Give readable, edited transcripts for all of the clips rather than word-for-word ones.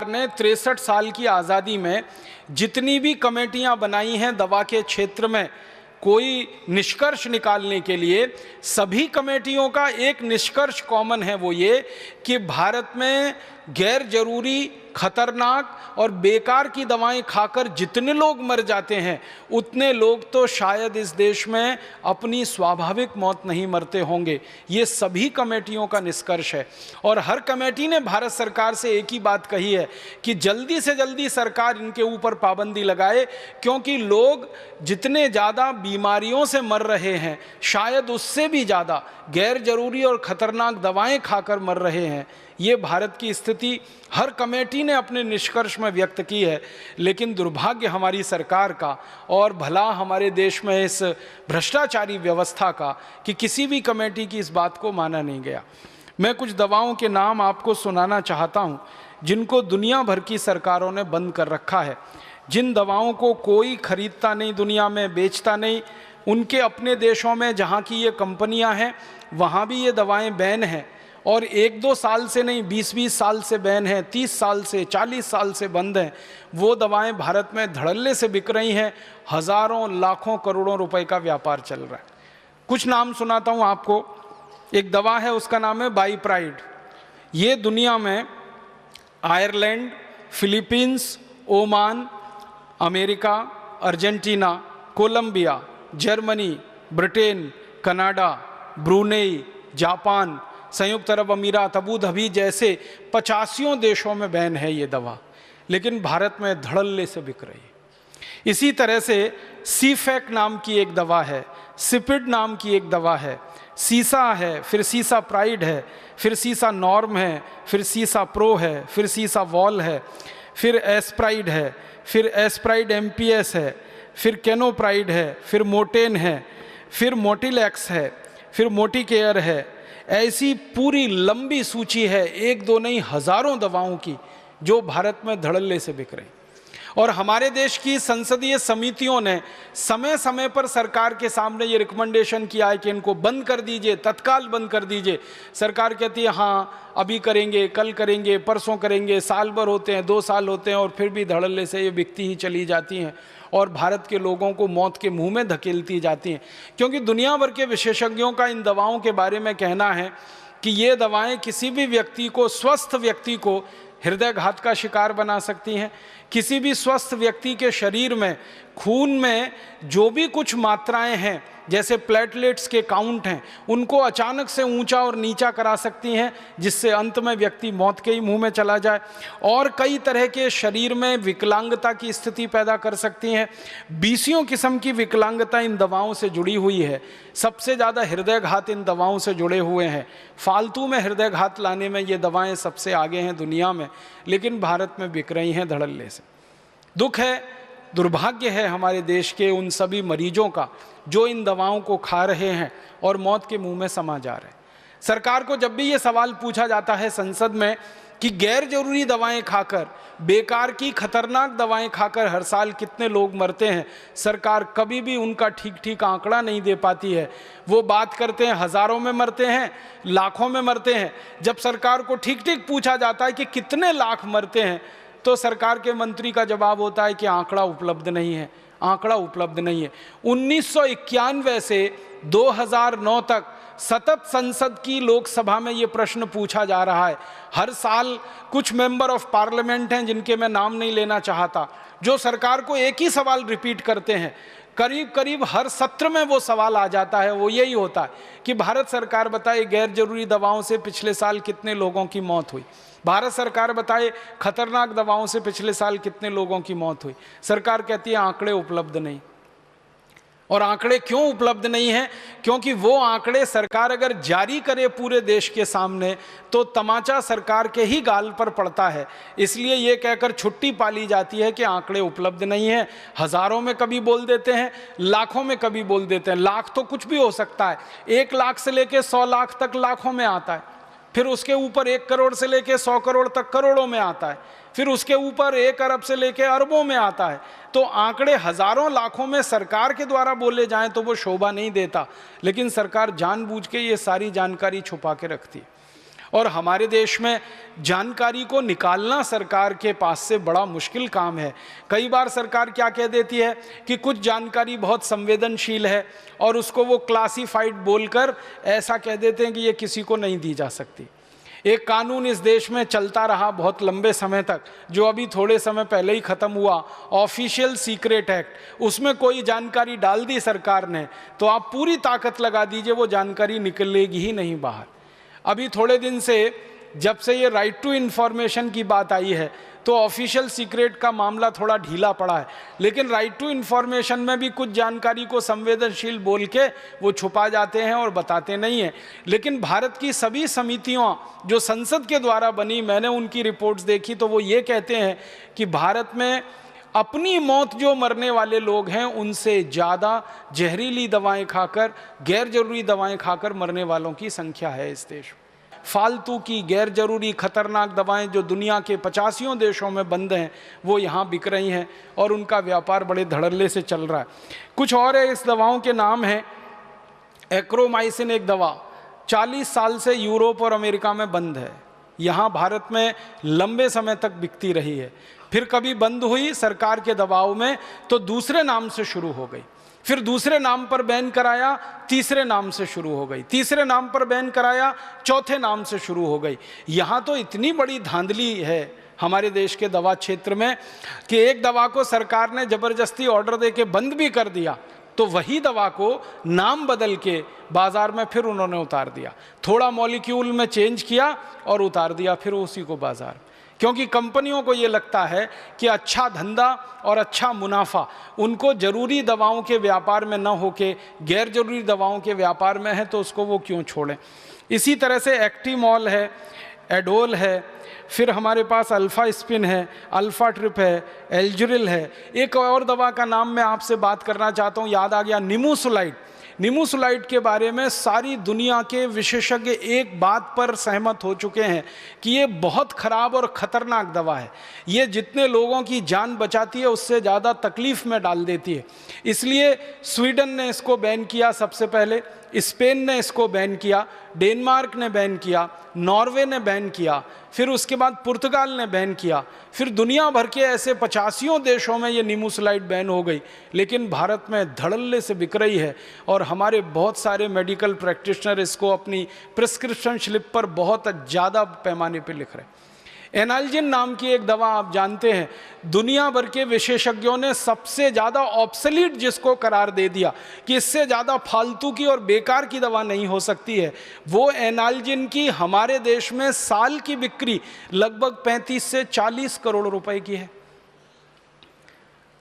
ने 63 साल की आज़ादी में जितनी भी कमेटियां बनाई हैं दवा के क्षेत्र में कोई निष्कर्ष निकालने के लिए, सभी कमेटियों का एक निष्कर्ष कॉमन है, वो ये कि भारत में गैर जरूरी, खतरनाक और बेकार की दवाएं खाकर जितने लोग मर जाते हैं उतने लोग तो शायद इस देश में अपनी स्वाभाविक मौत नहीं मरते होंगे। ये सभी कमेटियों का निष्कर्ष है और हर कमेटी ने भारत सरकार से एक ही बात कही है कि जल्दी से जल्दी सरकार इनके ऊपर पाबंदी लगाए, क्योंकि लोग जितने ज़्यादा बीमारियों से मर रहे हैं शायद उससे भी ज़्यादा गैर जरूरी और ख़तरनाक दवाएं खाकर मर रहे हैं। ये भारत की स्थिति हर कमेटी ने अपने निष्कर्ष में व्यक्त की है, लेकिन दुर्भाग्य हमारी सरकार का और भला हमारे देश में इस भ्रष्टाचारी व्यवस्था का कि किसी भी कमेटी की इस बात को माना नहीं गया। मैं कुछ दवाओं के नाम आपको सुनाना चाहता हूँ जिनको दुनिया भर की सरकारों ने बंद कर रखा है, जिन दवाओं को कोई खरीदता नहीं, दुनिया में बेचता नहीं। उनके अपने देशों में जहाँ की ये कंपनियाँ हैं वहाँ भी ये दवाएँ बैन हैं और 1-2 साल से नहीं, 20-20 साल से बैन है, 30 साल से, 40 साल से बंद हैं। वो दवाएं भारत में धड़ल्ले से बिक रही हैं, हज़ारों लाखों करोड़ों रुपए का व्यापार चल रहा है। कुछ नाम सुनाता हूँ आपको। एक दवा है, उसका नाम है बाईप्राइड। ये दुनिया में Ireland, Philippines, Oman, America, Argentina, Colombia, Germany, Britain, Canada, Brunei, Japan, संयुक्त अरब अमीरात, अबू धाबी जैसे 85 देशों में बैन है ये दवा, लेकिन भारत में धड़ल्ले से बिक रही है। इसी तरह से सीफेक नाम की एक दवा है, सिपिड नाम की एक दवा है, सीसा है, फिर सीसा प्राइड है, फिर सीसा नॉर्म है, फिर सीसा प्रो है, फिर सीसा वॉल है, फिर एस्प्राइड है, फिर एस्प्राइड एमपीएस है, फिर कैनोप्राइड है, फिर मोटेन है, फिर मोटिलैक्स है, फिर मोटिकेयर है। ऐसी पूरी लंबी सूची है, 1-2 नहीं हज़ारों दवाओं की जो भारत में धड़ल्ले से बिक रही। और हमारे देश की संसदीय समितियों ने समय समय पर सरकार के सामने ये रिकमेंडेशन किया है कि इनको बंद कर दीजिए, तत्काल बंद कर दीजिए। सरकार कहती है हाँ अभी करेंगे, कल करेंगे, परसों करेंगे, साल भर होते हैं, 2 साल होते हैं और फिर भी धड़ल्ले से ये बिकती ही चली जाती हैं और भारत के लोगों को मौत के मुंह में धकेलती जाती हैं। क्योंकि दुनिया भर के विशेषज्ञों का इन दवाओं के बारे में कहना है कि ये दवाएं किसी भी व्यक्ति को, स्वस्थ व्यक्ति को हृदयघात का शिकार बना सकती हैं। किसी भी स्वस्थ व्यक्ति के शरीर में, खून में जो भी कुछ मात्राएं हैं, जैसे प्लेटलेट्स के काउंट हैं, उनको अचानक से ऊंचा और नीचा करा सकती हैं, जिससे अंत में व्यक्ति मौत के ही मुंह में चला जाए। और कई तरह के शरीर में विकलांगता की स्थिति पैदा कर सकती हैं। 20 किस्म की विकलांगता इन दवाओं से जुड़ी हुई है। सबसे ज़्यादा हृदयघात इन दवाओं से जुड़े हुए हैं। फालतू में हृदयघात लाने में ये दवाएँ सबसे आगे हैं दुनिया में, लेकिन भारत में बिक रही हैं धड़ल्ले से। दुख है, दुर्भाग्य है हमारे देश के उन सभी मरीजों का जो इन दवाओं को खा रहे हैं और मौत के मुंह में समा जा रहे हैं। सरकार को जब भी ये सवाल पूछा जाता है संसद में कि गैर जरूरी दवाएं खाकर, बेकार की खतरनाक दवाएं खाकर हर साल कितने लोग मरते हैं, सरकार कभी भी उनका ठीक आंकड़ा नहीं दे पाती है। वो बात करते हैं हज़ारों में मरते हैं, लाखों में मरते हैं। जब सरकार को ठीक पूछा जाता है कि कितने लाख मरते हैं, तो सरकार के मंत्री का जवाब होता है कि आंकड़ा उपलब्ध नहीं है, आंकड़ा उपलब्ध नहीं है। 1991 से 2009 तक सतत संसद की लोकसभा में ये प्रश्न पूछा जा रहा है। हर साल कुछ मेंबर ऑफ पार्लियामेंट हैं जिनके मैं नाम नहीं लेना चाहता, जो सरकार को एक ही सवाल रिपीट करते हैं। करीब हर सत्र में वो सवाल आ जाता है, वो यही होता है कि भारत सरकार बताए गैर जरूरी दवाओं से पिछले साल कितने लोगों की मौत हुई, भारत सरकार बताए खतरनाक दवाओं से पिछले साल कितने लोगों की मौत हुई। सरकार कहती है आंकड़े उपलब्ध नहीं। और आंकड़े क्यों उपलब्ध नहीं हैं? क्योंकि वो आंकड़े सरकार अगर जारी करे पूरे देश के सामने तो तमाचा सरकार के ही गाल पर पड़ता है। इसलिए ये कहकर छुट्टी पाली जाती है कि आंकड़े उपलब्ध नहीं हैं। हज़ारों में कभी बोल देते हैं, लाखों में कभी बोल देते हैं। लाख तो कुछ भी हो सकता है, 1 लाख से लेकर 100 लाख तक लाखों में आता है, फिर उसके ऊपर 1 करोड़ से लेकर 100 करोड़ तक करोड़ों में आता है, फिर उसके ऊपर 1 अरब से लेकर अरबों में आता है। तो आंकड़े हज़ारों लाखों में सरकार के द्वारा बोले जाएं तो वो शोभा नहीं देता, लेकिन सरकार जानबूझ के ये सारी जानकारी छुपा के रखती है। और हमारे देश में जानकारी को निकालना सरकार के पास से बड़ा मुश्किल काम है। कई बार सरकार क्या कह देती है कि कुछ जानकारी बहुत संवेदनशील है और उसको वो क्लासिफाइड बोलकर ऐसा कह देते हैं कि ये किसी को नहीं दी जा सकती। एक कानून इस देश में चलता रहा बहुत लंबे समय तक, जो अभी थोड़े समय पहले ही ख़त्म हुआ, ऑफिशियल सीक्रेट एक्ट। उसमें कोई जानकारी डाल दी सरकार ने तो आप पूरी ताकत लगा दीजिए, वो जानकारी निकलेगी ही नहीं बाहर। अभी थोड़े दिन से जब से ये राइट टू इन्फॉर्मेशन की बात आई है तो ऑफिशियल सीक्रेट का मामला थोड़ा ढीला पड़ा है, लेकिन राइट टू इन्फॉर्मेशन में भी कुछ जानकारी को संवेदनशील बोल के वो छुपा जाते हैं और बताते नहीं हैं। लेकिन भारत की सभी समितियां जो संसद के द्वारा बनी, मैंने उनकी रिपोर्ट्स देखी तो वो ये कहते हैं कि भारत में अपनी मौत जो मरने वाले लोग हैं उनसे ज़्यादा जहरीली दवाएं खाकर, गैर जरूरी दवाएं खाकर मरने वालों की संख्या है इस देश में। फालतू की गैर जरूरी खतरनाक दवाएं जो दुनिया के 85 देशों में बंद हैं वो यहाँ बिक रही हैं और उनका व्यापार बड़े धड़ल्ले से चल रहा है। कुछ और है, इस दवाओं के नाम हैं एक्रोमाइसिन, एक दवा 40 साल से यूरोप और अमेरिका में बंद है, यहाँ भारत में लंबे समय तक बिकती रही है। फिर कभी बंद हुई सरकार के दबाव में तो दूसरे नाम से शुरू हो गई, फिर दूसरे नाम पर बैन कराया, तीसरे नाम से शुरू हो गई, तीसरे नाम पर बैन कराया, चौथे नाम से शुरू हो गई। यहाँ तो इतनी बड़ी धांधली है हमारे देश के दवा क्षेत्र में कि एक दवा को सरकार ने जबरदस्ती ऑर्डर देके बंद भी कर दिया तो वही दवा को नाम बदल के बाजार में फिर उन्होंने उतार दिया, थोड़ा मॉलिक्यूल में चेंज किया और उतार दिया फिर उसी को बाजार, क्योंकि कंपनियों को ये लगता है कि अच्छा धंधा और अच्छा मुनाफा उनको जरूरी दवाओं के व्यापार में न होके गैर जरूरी दवाओं के व्यापार में है, तो उसको वो क्यों छोड़ें। इसी तरह से एक्टिमॉल है, एडोल है, फिर हमारे पास अल्फा स्पिन है, अल्फा ट्रिप है, एल्जुरिल है। एक और दवा का नाम मैं आपसे बात करना चाहता हूँ, याद आ गया, निमोसुलाइड। निमोसुलाइड के बारे में सारी दुनिया के विशेषज्ञ एक बात पर सहमत हो चुके हैं कि ये बहुत खराब और ख़तरनाक दवा है। ये जितने लोगों की जान बचाती है उससे ज़्यादा तकलीफ़ में डाल देती है। इसलिए स्वीडन ने इसको बैन किया सबसे पहले, स्पेन ने इसको बैन किया, डेनमार्क ने बैन किया, नॉर्वे ने बैन किया, फिर उसके बाद पुर्तगाल ने बैन किया, फिर दुनिया भर के ऐसे 85 देशों में ये निमोसुलाइड बैन हो गई। लेकिन भारत में धड़ल्ले से बिक रही है और हमारे बहुत सारे मेडिकल प्रैक्टिशनर इसको अपनी प्रिस्क्रिप्शन स्लिप पर बहुत ज़्यादा पैमाने पर लिख रहे हैं। एनाल्जिन नाम की एक दवा आप जानते हैं, दुनिया भर के विशेषज्ञों ने सबसे ज़्यादा ऑब्सोलीट जिसको करार दे दिया कि इससे ज़्यादा फालतू की और बेकार की दवा नहीं हो सकती है, वो एनाल्जिन की हमारे देश में साल की बिक्री लगभग 35 से 40 करोड़ रुपए की है।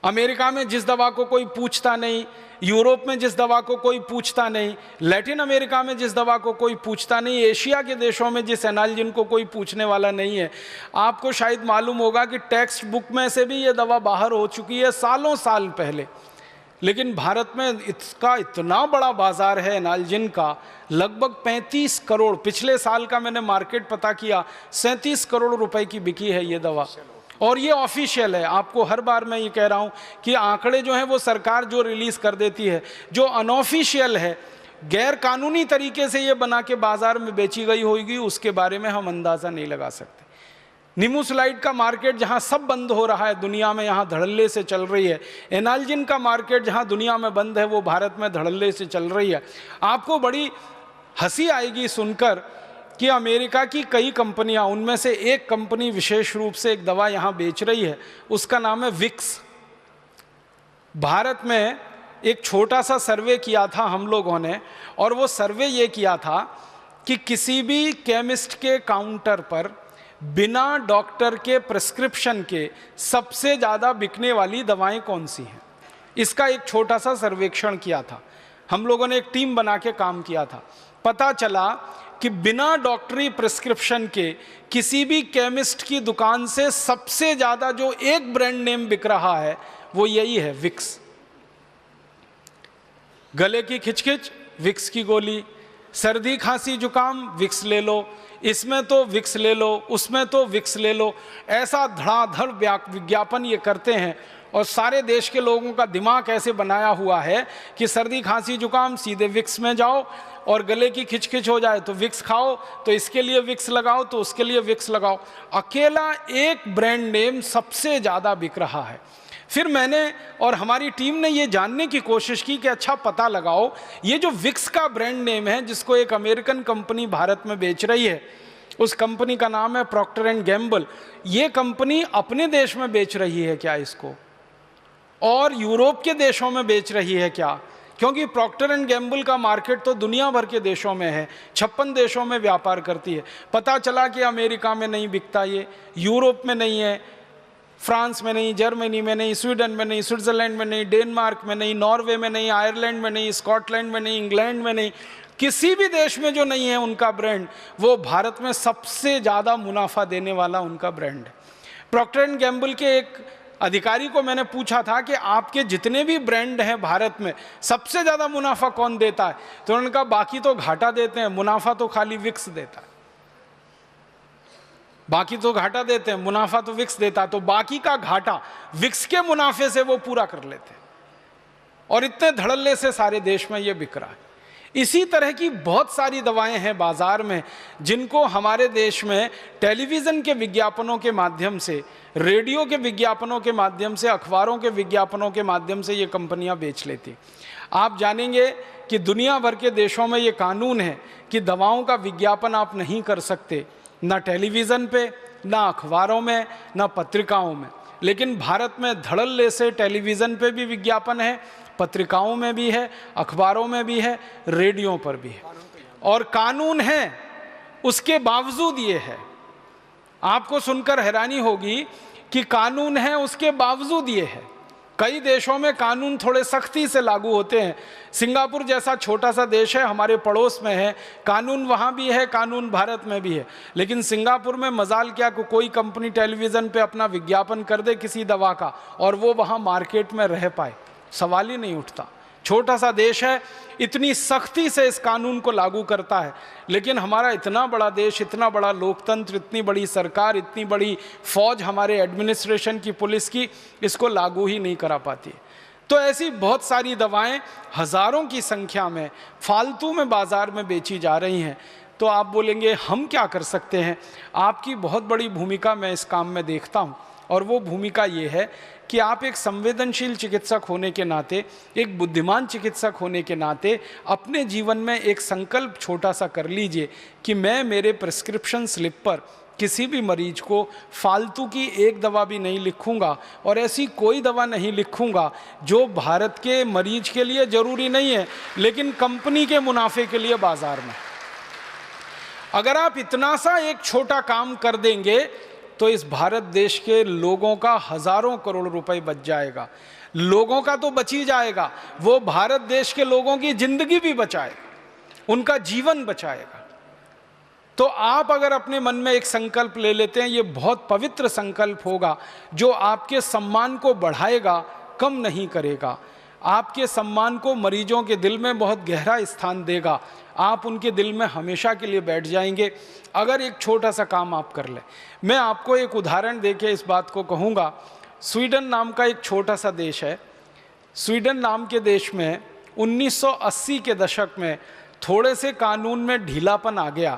अमेरिका में जिस दवा को कोई पूछता नहीं, यूरोप में जिस दवा को कोई पूछता नहीं, लैटिन अमेरिका में जिस दवा को कोई पूछता नहीं, एशिया के देशों में जिस एनाल्जिन को कोई पूछने वाला नहीं है। आपको शायद मालूम होगा कि टेक्स्ट बुक में से भी ये दवा बाहर हो चुकी है सालों साल पहले, लेकिन भारत में इसका इतना बड़ा बाजार है एनाल्जिन का, लगभग 35 करोड़, पिछले साल का मैंने मार्केट पता किया 37 करोड़ रुपए की बिकी है ये दवा। और ये ऑफिशियल है, आपको हर बार मैं ये कह रहा हूँ कि आंकड़े जो हैं वो सरकार जो रिलीज़ कर देती है, जो अनऑफिशियल है, गैर कानूनी तरीके से ये बना के बाज़ार में बेची गई होगी, उसके बारे में हम अंदाज़ा नहीं लगा सकते। निमोसुलाइड का मार्केट जहाँ सब बंद हो रहा है दुनिया में, यहाँ धड़ल्ले से चल रही है। एनाल्जिन का मार्केट जहाँ दुनिया में बंद है वो भारत में धड़ल्ले से चल रही है। आपको बड़ी हंसी आएगी सुनकर कि अमेरिका की कई कंपनियां, उनमें से एक कंपनी विशेष रूप से एक दवा यहाँ बेच रही है, उसका नाम है विक्स। भारत में एक छोटा सा सर्वे किया था हम लोगों ने, और वो सर्वे ये किया था कि किसी भी केमिस्ट के काउंटर पर बिना डॉक्टर के प्रिस्क्रिप्शन के सबसे ज़्यादा बिकने वाली दवाएं कौन सी हैं। इसका एक छोटा सा सर्वेक्षण किया था हम लोगों ने, एक टीम बना के काम किया था। पता चला कि बिना डॉक्टरी प्रिस्क्रिप्शन के किसी भी केमिस्ट की दुकान से सबसे ज़्यादा जो एक ब्रांड नेम बिक रहा है वो यही है, विक्स। गले की खिचखिच, विक्स की गोली, सर्दी खांसी जुकाम, विक्स ले लो, इसमें तो विक्स ले लो, उसमें तो विक्स ले लो, ऐसा धड़ाधड़ विज्ञापन ये करते हैं। और सारे देश के लोगों का दिमाग ऐसे बनाया हुआ है कि सर्दी खांसी जुकाम सीधे विक्स में जाओ, और गले की खिचखिच हो जाए तो विक्स खाओ, तो इसके लिए विक्स लगाओ, तो उसके लिए विक्स लगाओ। अकेला एक ब्रांड नेम सबसे ज़्यादा बिक रहा है। फिर मैंने और हमारी टीम ने ये जानने की कोशिश की कि अच्छा पता लगाओ, ये जो विक्स का ब्रांड नेम है जिसको एक अमेरिकन कंपनी भारत में बेच रही है, उस कंपनी का नाम है प्रॉक्टर एंड गैम्बल, ये कंपनी अपने देश में बेच रही है क्या इसको, और यूरोप के देशों में बेच रही है क्या? क्योंकि प्रॉक्टर एंड गैम्बल का मार्केट तो दुनिया भर के देशों में है, 56 देशों में व्यापार करती है। पता चला कि अमेरिका में नहीं बिकता, ये यूरोप में नहीं है, फ्रांस में नहीं, जर्मनी में नहीं, स्वीडन में नहीं, स्विट्जरलैंड में नहीं, डेनमार्क में नहीं, नॉर्वे में नहीं, आयरलैंड में नहीं, स्कॉटलैंड में नहीं, इंग्लैंड में नहीं, किसी भी देश में जो नहीं है उनका ब्रांड, वो भारत में सबसे ज़्यादा मुनाफा देने वाला उनका ब्रांड है। प्रॉक्टर एंड गैम्बल के एक अधिकारी को मैंने पूछा था कि आपके जितने भी ब्रांड हैं भारत में सबसे ज़्यादा मुनाफा कौन देता है, तो उन्होंने कहा बाकी तो घाटा देते हैं, मुनाफा तो खाली विक्स देता है। बाकी तो घाटा देते हैं, मुनाफा तो विक्स देता है। तो बाकी का घाटा विक्स के मुनाफे से वो पूरा कर लेते हैं, और इतने धड़ल्ले से सारे देश में ये बिक रहा है। इसी तरह की बहुत सारी दवाएं हैं बाजार में जिनको हमारे देश में टेलीविज़न के विज्ञापनों के माध्यम से, रेडियो के विज्ञापनों के माध्यम से, अखबारों के विज्ञापनों के माध्यम से ये कंपनियां बेच लेती। आप जानेंगे कि दुनिया भर के देशों में ये कानून है कि दवाओं का विज्ञापन आप नहीं कर सकते, ना टेलीविज़न पे, ना अखबारों में, ना पत्रिकाओं में। लेकिन भारत में धड़ल्ले से टेलीविज़न पे भी विज्ञापन है, पत्रिकाओं में भी है, अखबारों में भी है, रेडियो पर भी है, और कानून है। उसके बावजूद ये है, आपको सुनकर हैरानी होगी कि कानून है उसके बावजूद ये है। कई देशों में कानून थोड़े सख्ती से लागू होते हैं। सिंगापुर जैसा छोटा सा देश है, हमारे पड़ोस में है, कानून वहाँ भी है, कानून भारत में भी है। लेकिन सिंगापुर में मजाल क्या को कोई कंपनी टेलीविज़न पे अपना विज्ञापन कर दे किसी दवा का और वो वहाँ मार्केट में रह पाए, सवाल ही नहीं उठता। छोटा सा देश है, इतनी सख्ती से इस कानून को लागू करता है। लेकिन हमारा इतना बड़ा देश, इतना बड़ा लोकतंत्र, इतनी बड़ी सरकार, इतनी बड़ी फौज हमारे एडमिनिस्ट्रेशन की, पुलिस की, इसको लागू ही नहीं करा पाती। तो ऐसी बहुत सारी दवाएं हज़ारों की संख्या में फालतू में बाज़ार में बेची जा रही हैं। तो आप बोलेंगे हम क्या कर सकते हैं? आपकी बहुत बड़ी भूमिका मैं इस काम में देखता हूँ, और वो भूमिका ये है कि आप एक संवेदनशील चिकित्सक होने के नाते, एक बुद्धिमान चिकित्सक होने के नाते अपने जीवन में एक संकल्प छोटा सा कर लीजिए कि मैं मेरे प्रिस्क्रिप्शन स्लिप पर किसी भी मरीज को फालतू की एक दवा भी नहीं लिखूंगा, और ऐसी कोई दवा नहीं लिखूंगा जो भारत के मरीज के लिए ज़रूरी नहीं है लेकिन कंपनी के मुनाफे के लिए बाज़ार में। अगर आप इतना सा एक छोटा काम कर देंगे तो इस भारत देश के लोगों का हज़ारों करोड़ रुपए बच जाएगा। लोगों का तो बच ही जाएगा, वो भारत देश के लोगों की जिंदगी भी बचाएगा, उनका जीवन बचाएगा। तो आप अगर अपने मन में एक संकल्प ले लेते हैं, ये बहुत पवित्र संकल्प होगा जो आपके सम्मान को बढ़ाएगा, कम नहीं करेगा। आपके सम्मान को मरीजों के दिल में बहुत गहरा स्थान देगा। आप उनके दिल में हमेशा के लिए बैठ जाएंगे अगर एक छोटा सा काम आप कर लें। मैं आपको एक उदाहरण देके इस बात को कहूँगा। स्वीडन नाम का एक छोटा सा देश है। स्वीडन नाम के देश में 1980 के दशक में थोड़े से कानून में ढीलापन आ गया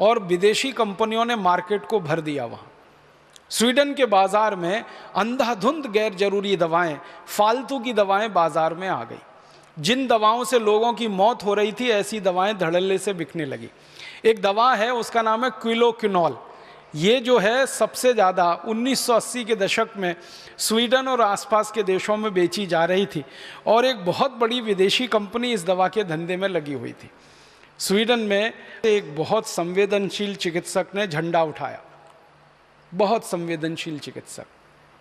और विदेशी कंपनियों ने मार्केट को भर दिया। वहाँ स्वीडन के बाज़ार में अंधाधुंध गैर जरूरी दवाएं, फालतू की दवाएं बाज़ार में आ गई। जिन दवाओं से लोगों की मौत हो रही थी, ऐसी दवाएं धड़ल्ले से बिकने लगी। एक दवा है, उसका नाम है क्विलोक्विनोल। ये जो है सबसे ज़्यादा 1980 के दशक में स्वीडन और आसपास के देशों में बेची जा रही थी, और एक बहुत बड़ी विदेशी कंपनी इस दवा के धंधे में लगी हुई थी। स्वीडन में एक बहुत संवेदनशील चिकित्सक ने झंडा उठाया, बहुत संवेदनशील चिकित्सक,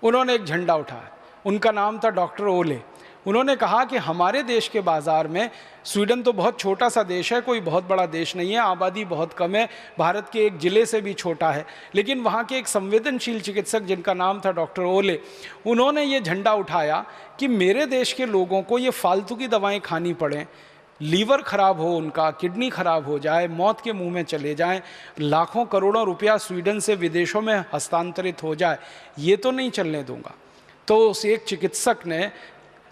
उन्होंने एक झंडा उठाया। उनका नाम था डॉक्टर ओले। उन्होंने कहा कि हमारे देश के बाज़ार में, स्वीडन तो बहुत छोटा सा देश है, कोई बहुत बड़ा देश नहीं है, आबादी बहुत कम है, भारत के एक ज़िले से भी छोटा है, लेकिन वहाँ के एक संवेदनशील चिकित्सक जिनका नाम था डॉक्टर ओले, उन्होंने ये झंडा उठाया कि मेरे देश के लोगों को ये फालतू की दवाएं खानी पड़ें, लीवर ख़राब हो उनका, किडनी ख़राब हो जाए, मौत के मुंह में चले जाएं, लाखों करोड़ों रुपया स्वीडन से विदेशों में हस्तांतरित हो जाए, ये तो नहीं चलने दूंगा। तो उस एक चिकित्सक ने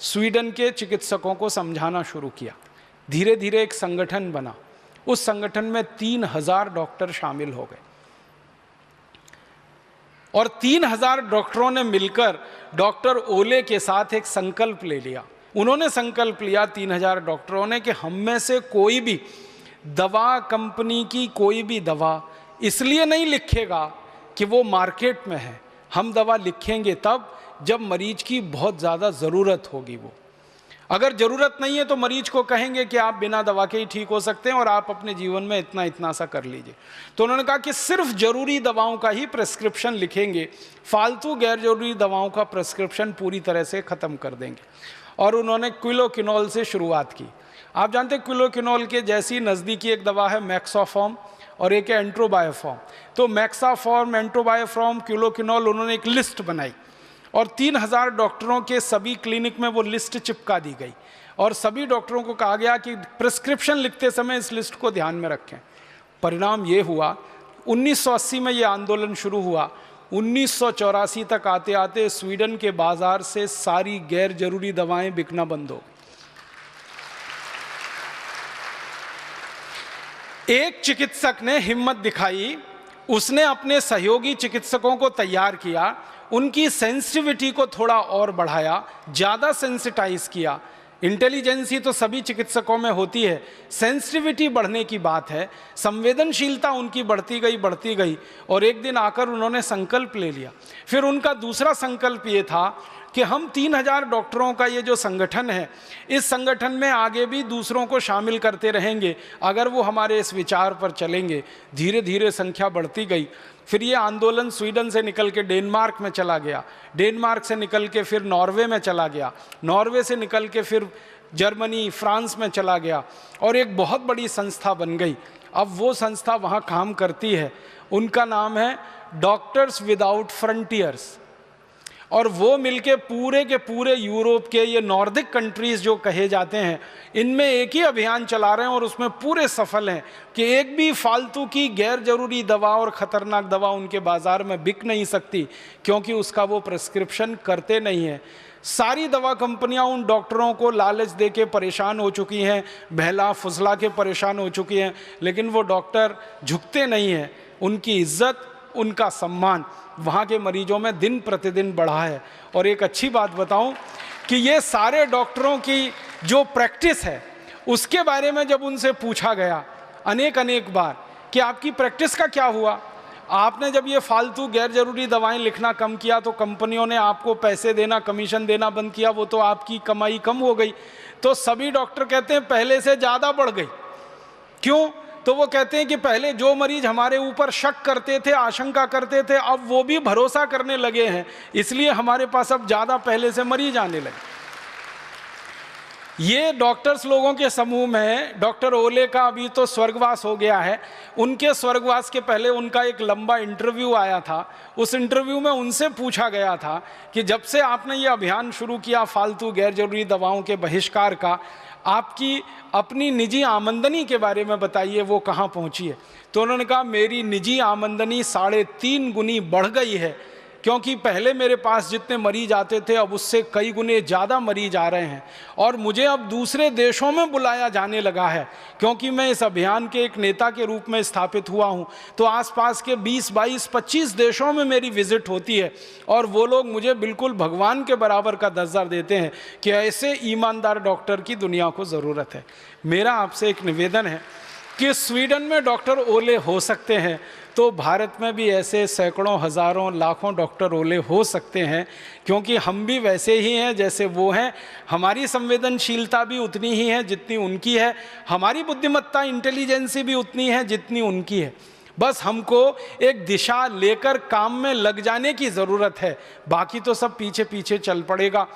स्वीडन के चिकित्सकों को समझाना शुरू किया। धीरे धीरे एक संगठन बना। उस संगठन में 3000 डॉक्टर शामिल हो गए और 3000 डॉक्टरों ने मिलकर डॉक्टर ओले के साथ एक संकल्प ले लिया। उन्होंने संकल्प लिया 3000 डॉक्टरों ने कि हम में से कोई भी दवा कंपनी की कोई भी दवा इसलिए नहीं लिखेगा कि वो मार्केट में है। हम दवा लिखेंगे तब जब मरीज की बहुत ज़्यादा ज़रूरत होगी। वो अगर ज़रूरत नहीं है तो मरीज को कहेंगे कि आप बिना दवा के ही ठीक हो सकते हैं और आप अपने जीवन में इतना इतना सा कर लीजिए। तो उन्होंने कहा कि सिर्फ ज़रूरी दवाओं का ही प्रेस्क्रिप्शन लिखेंगे, फालतू गैर जरूरी दवाओं का प्रेस्क्रिप्शन पूरी तरह से ख़त्म कर देंगे। और उन्होंने क्विलोकिनोल से शुरुआत की। आप जानते हैं क्विलोकिनोल के जैसी नज़दीकी एक दवा है मैक्सोफॉर्म और एक है एंट्रोबायोफॉर्म। तो मैक्साफॉर्म, एंट्रोबायोफॉर्म, क्विलोकिनोल, उन्होंने एक लिस्ट बनाई और 3000 डॉक्टरों के सभी क्लिनिक में वो लिस्ट चिपका दी गई और सभी डॉक्टरों को कहा गया कि प्रिस्क्रिप्शन लिखते समय इस लिस्ट को ध्यान में रखें। परिणाम ये हुआ 1980 में ये आंदोलन शुरू हुआ। 1984 तक आते आते स्वीडन के बाजार से सारी गैर जरूरी दवाएं बिकना बंद हो गई। एक चिकित्सक ने हिम्मत दिखाई, उसने अपने सहयोगी चिकित्सकों को तैयार किया, उनकी सेंसिटिविटी को थोड़ा और बढ़ाया, ज़्यादा सेंसिटाइज किया। इंटेलिजेंसी तो सभी चिकित्सकों में होती है, सेंसिटिविटी बढ़ने की बात है। संवेदनशीलता उनकी बढ़ती गई और एक दिन आकर उन्होंने संकल्प ले लिया। फिर उनका दूसरा संकल्प ये था कि हम 3000 डॉक्टरों का ये जो संगठन है, इस संगठन में आगे भी दूसरों को शामिल करते रहेंगे अगर वो हमारे इस विचार पर चलेंगे। धीरे धीरे संख्या बढ़ती गई। फिर ये आंदोलन स्वीडन से निकल के डेनमार्क में चला गया, डेनमार्क से निकल के फिर नॉर्वे में चला गया, नॉर्वे से निकल के फिर जर्मनी, फ्रांस में चला गया और एक बहुत बड़ी संस्था बन गई। अब वो संस्था वहाँ काम करती है, उनका नाम है डॉक्टर्स विदाउट फ्रंटियर्स। और वो मिलके पूरे के पूरे यूरोप के ये नॉर्दिक कंट्रीज़ जो कहे जाते हैं, इनमें एक ही अभियान चला रहे हैं और उसमें पूरे सफल हैं कि एक भी फालतू की गैर जरूरी दवा और ख़तरनाक दवा उनके बाज़ार में बिक नहीं सकती, क्योंकि उसका वो प्रिस्क्रिप्शन करते नहीं हैं। सारी दवा कंपनियां उन डॉक्टरों को लालच दे के परेशान हो चुकी हैं, बहला फुसला के परेशान हो चुकी हैं, लेकिन वो डॉक्टर झुकते नहीं हैं। उनकी इज्जत, उनका सम्मान वहाँ के मरीजों में दिन प्रतिदिन बढ़ा है। और एक अच्छी बात बताऊं कि ये सारे डॉक्टरों की जो प्रैक्टिस है उसके बारे में जब उनसे पूछा गया अनेक बार कि आपकी प्रैक्टिस का क्या हुआ, आपने जब ये फालतू गैर जरूरी दवाएं लिखना कम किया तो कंपनियों ने आपको पैसे देना, कमीशन देना बंद किया, वो तो आपकी कमाई कम हो गई। तो सभी डॉक्टर कहते हैं पहले से ज़्यादा बढ़ गई। क्यों? तो वो कहते हैं कि पहले जो मरीज हमारे ऊपर शक करते थे, आशंका करते थे, अब वो भी भरोसा करने लगे हैं, इसलिए हमारे पास अब ज़्यादा पहले से मरीज आने लगे। ये डॉक्टर्स लोगों के समूह में डॉक्टर ओले का अभी तो स्वर्गवास हो गया है। उनके स्वर्गवास के पहले उनका एक लंबा इंटरव्यू आया था। उस इंटरव्यू में उनसे पूछा गया था कि जब से आपने ये अभियान शुरू किया फालतू गैर जरूरी दवाओं के बहिष्कार का, आपकी अपनी निजी आमदनी के बारे में बताइए, वो कहाँ पहुँची है। तो उन्होंने कहा मेरी निजी आमदनी 3.5 गुनी बढ़ गई है, क्योंकि पहले मेरे पास जितने मरीज आते थे अब उससे कई गुने ज़्यादा मरीज आ रहे हैं और मुझे अब दूसरे देशों में बुलाया जाने लगा है, क्योंकि मैं इस अभियान के एक नेता के रूप में स्थापित हुआ हूं। तो आसपास के 20, 22, 25 देशों में मेरी विजिट होती है और वो लोग मुझे बिल्कुल भगवान के बराबर का दर्जा देते हैं कि ऐसे ईमानदार डॉक्टर की दुनिया को ज़रूरत है। मेरा आपसे एक निवेदन है कि स्वीडन में डॉक्टर ओले हो सकते हैं तो भारत में भी ऐसे सैकड़ों, हज़ारों, लाखों डॉक्टर ओले हो सकते हैं, क्योंकि हम भी वैसे ही हैं जैसे वो हैं। हमारी संवेदनशीलता भी उतनी ही है जितनी उनकी है, हमारी बुद्धिमत्ता, इंटेलिजेंसी भी उतनी है जितनी उनकी है। बस हमको एक दिशा लेकर काम में लग जाने की ज़रूरत है, बाकी तो सब पीछे पीछे चल पड़ेगा।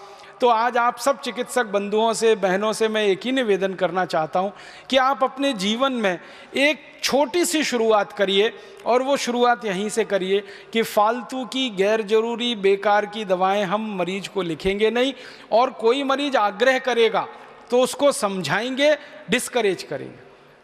तो आज आप सब चिकित्सक बंधुओं से, बहनों से मैं एक ही निवेदन करना चाहता हूं कि आप अपने जीवन में एक छोटी सी शुरुआत करिए और वो शुरुआत यहीं से करिए कि फालतू की गैर जरूरी बेकार की दवाएं हम मरीज को लिखेंगे नहीं, और कोई मरीज आग्रह करेगा तो उसको समझाएंगे, डिस्करेज करेंगे।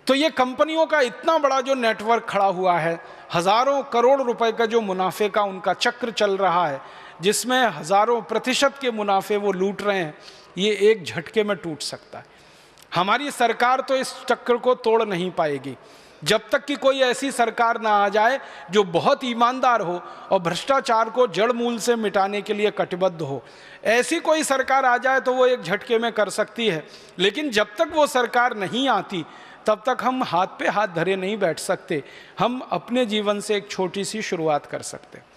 तो ये कंपनियों का इतना बड़ा जो नेटवर्क खड़ा हुआ है, हज़ारों करोड़ रुपए का जो मुनाफे का उनका चक्र चल रहा है, जिसमें हज़ारों प्रतिशत के मुनाफे वो लूट रहे हैं, ये एक झटके में टूट सकता है। हमारी सरकार तो इस चक्र को तोड़ नहीं पाएगी जब तक कि कोई ऐसी सरकार ना आ जाए जो बहुत ईमानदार हो और भ्रष्टाचार को जड़ मूल से मिटाने के लिए कटिबद्ध हो। ऐसी कोई सरकार आ जाए तो वो एक झटके में कर सकती है, लेकिन जब तक वो सरकार नहीं आती तब तक हम हाथ पे हाथ धरे नहीं बैठ सकते। हम अपने जीवन से एक छोटी सी शुरुआत कर सकते।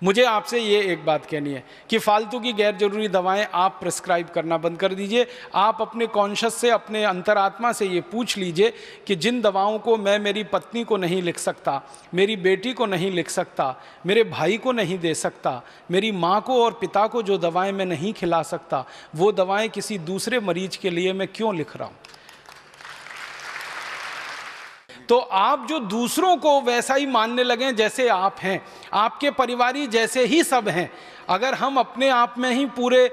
मुझे आपसे ये एक बात कहनी है कि फालतू की गैर जरूरी दवाएं आप प्रिस्क्राइब करना बंद कर दीजिए। आप अपने कॉन्शियस से, अपने अंतरात्मा से ये पूछ लीजिए कि जिन दवाओं को मैं मेरी पत्नी को नहीं लिख सकता, मेरी बेटी को नहीं लिख सकता, मेरे भाई को नहीं दे सकता, मेरी माँ को और पिता को जो दवाएं मैं नहीं खिला सकता, वो दवाएं किसी दूसरे मरीज के लिए मैं क्यों लिख रहा हूँ। तो आप जो दूसरों को वैसा ही मानने लगें जैसे आप हैं, आपके परिवारी जैसे ही सब हैं। अगर हम अपने आप में ही पूरे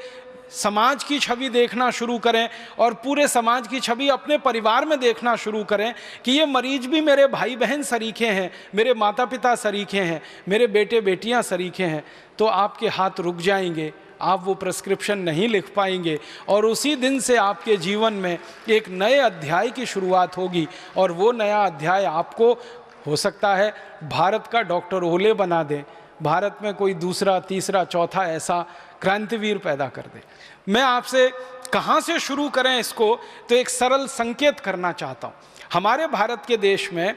समाज की छवि देखना शुरू करें और पूरे समाज की छवि अपने परिवार में देखना शुरू करें कि ये मरीज भी मेरे भाई बहन सरीखे हैं, मेरे माता पिता सरीखे हैं, मेरे बेटे बेटियां सरीखे हैं, तो आपके हाथ रुक जाएंगे, आप वो प्रिस्क्रिप्शन नहीं लिख पाएंगे और उसी दिन से आपके जीवन में एक नए अध्याय की शुरुआत होगी। और वो नया अध्याय आपको हो सकता है भारत का डॉक्टर ओले बना दे, भारत में कोई दूसरा तीसरा चौथा ऐसा क्रांतिवीर पैदा कर दे। मैं आपसे कहाँ से शुरू करें इसको, तो एक सरल संकेत करना चाहता हूँ। हमारे भारत के देश में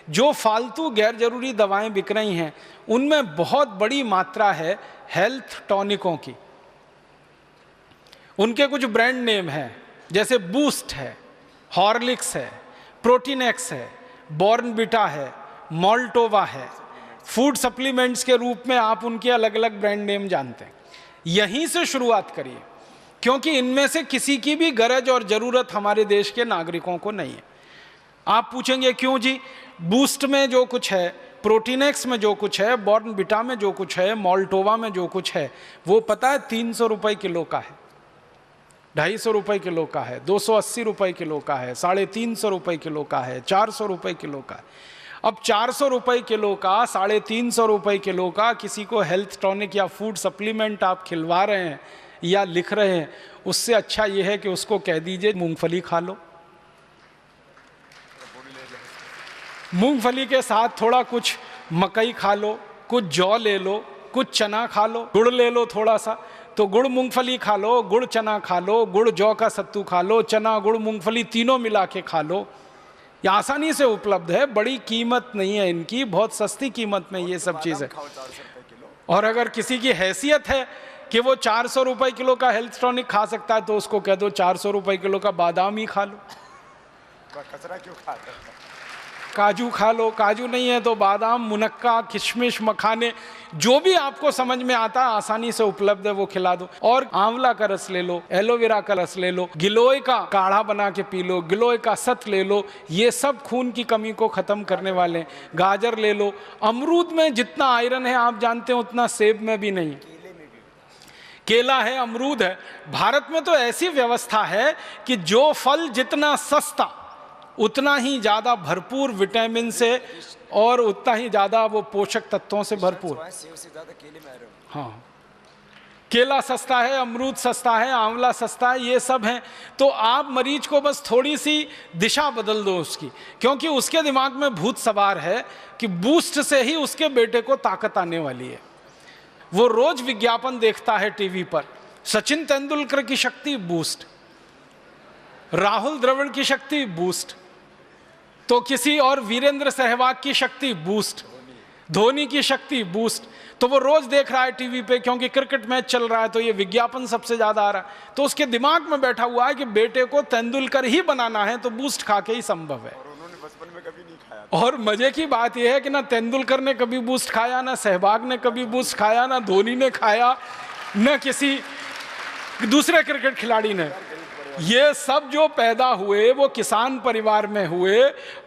जो फालतू गैर जरूरी दवाएं बिक रही हैं उनमें बहुत बड़ी मात्रा है हेल्थ टॉनिकों की। उनके कुछ ब्रांड नेम हैं, जैसे बूस्ट है, हॉर्लिक्स है, प्रोटीनेक्स है, बॉर्नविटा है, मोल्टोवा है। फूड सप्लीमेंट्स के रूप में आप उनके अलग अलग ब्रांड नेम जानते हैं। यहीं से शुरुआत करिए, क्योंकि इनमें से किसी की भी गरज और ज़रूरत हमारे देश के नागरिकों को नहीं है। आप पूछेंगे क्यों जी? बूस्ट में जो कुछ है, प्रोटीनेक्स में जो कुछ है, बॉर्नविटा में जो कुछ है, मोल्टोवा में जो कुछ है, वो पता है 300 रुपये किलो का है, 250 रुपये किलो का है, 280 रुपये किलो का है, 350 रुपये किलो का है, 400 रुपये किलो का है। अब 400 रुपये किलो का, 350 रुपये किलो का किसी को हेल्थ टॉनिक या फूड सप्लीमेंट आप खिलवा रहे हैं या लिख रहे हैं, उससे अच्छा ये है कि उसको कह दीजिए मूंगफली खा लो। मूंगफली के साथ थोड़ा कुछ मकई खा लो, कुछ जौ ले लो, कुछ चना खा लो, गुड़ ले लो थोड़ा सा, तो गुड़ मूंगफली खा लो, गुड़ चना खा लो, गुड़ जौ का सत्तू खा लो, चना गुड़ मूंगफली तीनों मिला के खा लो। ये आसानी से उपलब्ध है, बड़ी कीमत नहीं है इनकी, बहुत सस्ती कीमत में ये सब चीज़ है। और अगर किसी की हैसियत है कि वो 400 रुपये किलो का हेल्थ टॉनिक खा सकता है, तो उसको कह दो 400 रुपये किलो का बादाम ही खा लो। कचरा क्यों खाता है? काजू खा लो, काजू नहीं है तो बादाम, मुनक्का, किशमिश, मखाने, जो भी आपको समझ में आता है आसानी से उपलब्ध है वो खिला दो। और आंवला का रस ले लो, एलोवेरा का रस ले लो, गिलोय का काढ़ा बना के पी लो, गिलोय का सत ले लो, ये सब खून की कमी को खत्म करने वाले। गाजर ले लो, अमरूद में जितना आयरन है आप जानते हैं उतना सेब में भी नहीं। केला है, अमरूद है। भारत में तो ऐसी व्यवस्था है कि जो फल जितना सस्ता उतना ही ज़्यादा भरपूर विटामिन से और उतना ही ज़्यादा वो पोषक तत्वों से भरपूर। हाँ, केला सस्ता है, अमरूद सस्ता है, आंवला सस्ता है, ये सब हैं। तो आप मरीज को बस थोड़ी सी दिशा बदल दो उसकी, क्योंकि उसके दिमाग में भूत सवार है कि बूस्ट से ही उसके बेटे को ताकत आने वाली है। वो रोज विज्ञापन देखता है टीवी पर, सचिन तेंदुलकर की शक्ति बूस्ट, राहुल द्रविड़ की शक्ति बूस्ट, तो किसी और वीरेंद्र सहवाग की शक्ति बूस्ट, धोनी की शक्ति बूस्ट। तो वो रोज देख रहा है टीवी पे, क्योंकि क्रिकेट मैच चल रहा है तो ये विज्ञापन सबसे ज्यादा आ रहा है। तो उसके दिमाग में बैठा हुआ है कि बेटे को तेंदुलकर ही बनाना है, तो बूस्ट खा के ही संभव है। और उन्होंने बचपन में कभी नहीं खाया। और मजे की बात यह है कि ना तेंदुलकर ने कभी बूस्ट खाया, ना सहवाग ने कभी बूस्ट खाया, ना धोनी ने खाया, न किसी दूसरे क्रिकेट खिलाड़ी ने। ये सब जो पैदा हुए वो किसान परिवार में हुए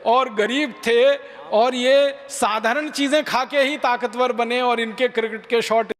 और गरीब थे, और ये साधारण चीजें खा के ही ताकतवर बने, और इनके क्रिकेट के शॉट